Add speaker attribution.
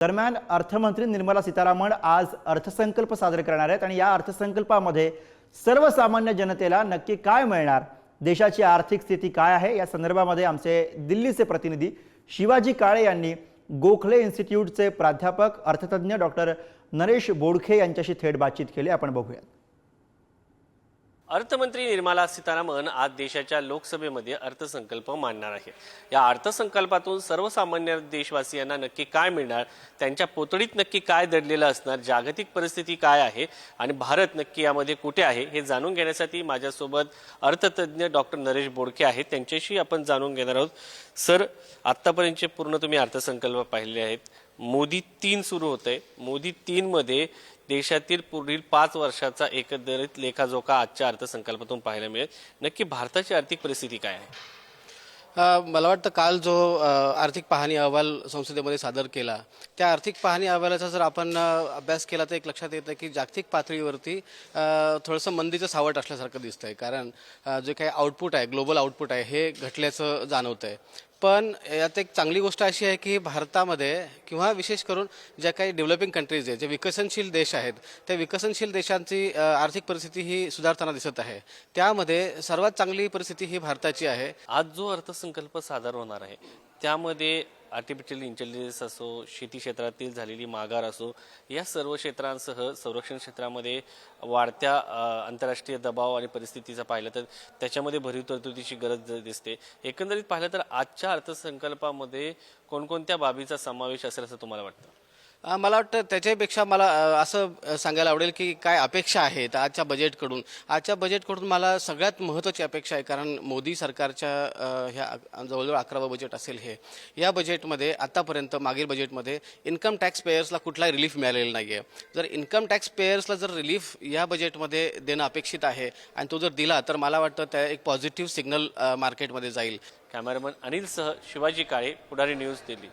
Speaker 1: दरम्यान अर्थमंत्री निर्मला सीतारामन आज अर्थसंकल्प सादर करणार आहेत आणि या अर्थसंकल्पामध्ये सर्वसामान्य जनतेला नक्की काय मिळणार, देशाची आर्थिक स्थिती काय आहे या संदर्भामध्ये आमचे दिल्लीचे प्रतिनिधी शिवाजी काळे यांनी गोखले इन्स्टिट्यूटचे प्राध्यापक अर्थतज्ञ डॉक्टर नरेश बोडखे यांच्याशी थेट बातचीत केली। आपण बघूया।
Speaker 2: अर्थमंत्री निर्मला सीतारामन आज देशाच्या लोकसभेमध्ये अर्थसंकल्प मांडणार आहे। या अर्थसंकल्पातून सर्वसामान्य देशवासियांना नक्की काय मिळणार, त्यांच्या पोतडीत नक्की काय दडलेलं असणार, जागतिक परिस्थिती काय आहे आणि भारत नक्की यामध्ये कुठे आहे हे जाणून घेण्यासाठी माझ्यासोबत अर्थतज्ञ डॉक्टर नरेश बोडखे आहेत। त्यांच्याशी आपण जाणून घेणार आहोत। सर, आतापर्यंतचे पूर्ण तुम्ही अर्थसंकल्प पाहिले आहेत। मोदी 3 सुरू होते। मोदी 3 मध्ये देशातील पुढील 5 वर्षाचा एकंदरीत लेखाजोखा आजच्या अर्थसंकल्पातून पाहायला मिळेल। नक्की भारताची आर्थिक परिस्थिती काय आहे?
Speaker 3: मला वाटतं काल जो आर्थिक पाहणी अहवाल संसदेमध्ये सादर केला, त्या आर्थिक पाहणी अहवालाचा जर आपण अभ्यास केला तर एक लक्षात येतं की जागतिक पातळीवरती थोडंसं मंदीचं सावट असल्यासारखं दिसतंय। कारण जे काही आउटपुट आहे, ग्लोबल आउटपुट आहे, हे घटल्याचं जाणवतंय। पण यात एक चांगली गोष्ट अशी आहे की भारतामध्ये किंवा विशेष करून ज्या काही डेव्हलपिंग कंट्रीज आहेत, जे विकसनशील देश आहेत, त्या विकसनशील देशांची आर्थिक परिस्थिती ही सुधारताना दिसत आहे। त्यामध्ये सर्वात चांगली परिस्थिती ही भारताची आहे।
Speaker 2: आज जो अर्थसंकल्प सादर होणार आहे त्यामध्ये आर्टिफिशियल इंटेलिजन्स असो, शेती क्षेत्रातील झालेली माघार असो, या सर्व क्षेत्रांसह संरक्षण क्षेत्रामध्ये वाढत्या आंतरराष्ट्रीय दबाव आणि परिस्थितीचा पाहिलं तर त्याच्यामध्ये भरीव तरतुदीची गरज दिसते। एकंदरीत पाहिलं तर आजच्या अर्थसंकल्पामध्ये कोणकोणत्या बाबीचा समावेश असेल असं तुम्हाला वाटतं?
Speaker 3: मला वाटतं त्याच्यापेक्षा मला असं सांगायला आवडेल की काय अपेक्षा आहेत आजच्या बजेटकडून। आजच्या बजेटकडून मला सगळ्यात महत्त्वाची अपेक्षा आहे, कारण मोदी सरकारच्या ह्या जवळजवळ 11वं बजेट असेल हे। या बजेटमध्ये आतापर्यंत मागील बजेटमध्ये इन्कम टॅक्स पेयर्सला कुठलाही रिलीफ मिळालेला नाही आहे। जर इन्कम टॅक्स पेयर्सला जर रिलीफ या बजेटमध्ये देणं अपेक्षित आहे आणि तो जर दिला तर मला वाटतं त्या एक पॉझिटिव्ह सिग्नल मार्केटमध्ये जाईल।
Speaker 2: कॅमेरामन अनिलसह शिवाजी काळे, पुढारी न्यूज, दिल्ली।